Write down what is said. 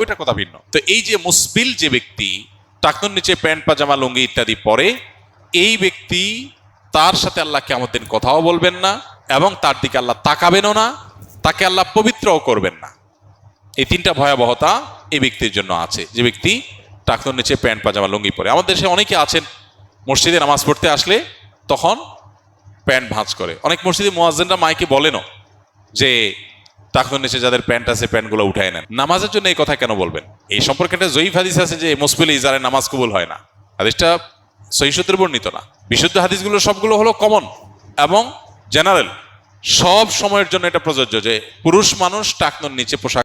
এটা কথা ভিন্ন। তো এই যে মুসবিল যে ব্যক্তি টাকনুর নিচে প্যান্ট পাজামা লুঙ্গি ইত্যাদি পরে, এই ব্যক্তি তার সাথে আল্লাহ কিয়ামতের দিন কথাও বলবেন না এবং তার দিকে আল্লাহ তাকাবেনও না, তাকে আল্লাহ পবিত্রও করবেন না। এই তিনটা ভয়াবহতা এই ব্যক্তির জন্য আছে, যে ব্যক্তি টাকনুর নিচে প্যান্ট পাজামা লুঙ্গি পরে। আমাদের দেশে অনেকে আছেন মসজিদে নামাজ পড়তে আসলে তখন প্যান্ট ভাঁজ করে। অনেক মসজিদে মুয়াজ্জিনরা মাইকে বলেনও যে টাকনুর নিচে যাদের প্যান্ট আছে প্যান্টগুলো উঠায় নেন। নামাজের জন্য এই কথা কেন বলবেন? এই সম্পর্কে একটা জয়ীফ হাদিস আছে যে মুসবিল ইজারে নামাজ কবুল হয় না। হাদিসটা সহিহ সূত্রে বর্ণিত না। বিশুদ্ধ হাদিসগুলো সবগুলো হলো কমন এবং জেনারেল, সব সময়ের জন্য এটা প্রযোজ্য যে পুরুষ মানুষ টাকনুর নিচে পোশাক